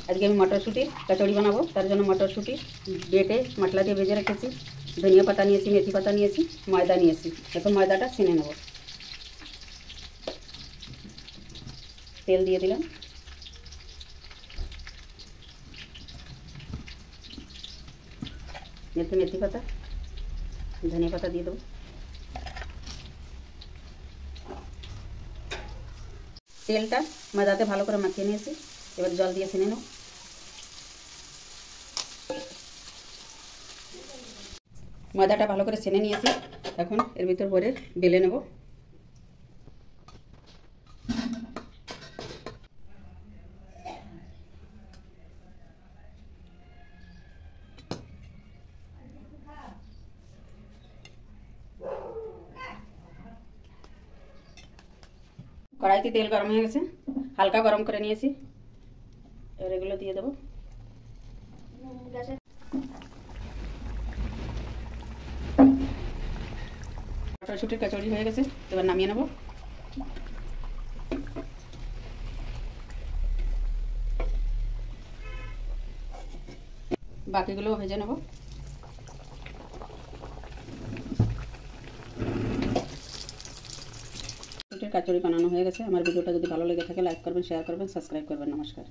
আজকে আমি মটরশুঁটির কচুরি বানাবো। তার জন্য মটরশুঁটি বেটে মশলা দিয়ে ভেজে রেখেছি, ধনিয়া পাতা নিয়েছি, মেথি পাতা নিয়েছি, ময়দা নিয়েছি। এখন ময়দাটা ছেনে নেব। তেল দিয়ে দিলাম, এতে মেথি পাতা, ধনিয়া পাতা দিয়ে দেবো। তেলটা ময়দাতে ভালো করে মাখিয়ে নিয়েছি, এবার জল দিয়ে ছেনে নেব। ময়দাটা ভালো করে ছেনে নিয়েছি, এখন এর ভিতর ভরে বেলে নেব। কড়াইতে তেল গরম হয়ে গেছে, হালকা গরম করে নিয়েছি, এবার এগুলো দিয়ে দেবো। মটরশুঁটির কচুরি হয়ে গেছে, এবার নামিয়ে নেব। বাকিগুলোও ভেজে নেব। কচুরি বানানো হয়ে গেছে। আমার ভিডিওটা যদি ভালো লেগে থাকে লাইক করবেন, শেয়ার করবেন, সাবস্ক্রাইব করবেন। নমস্কার।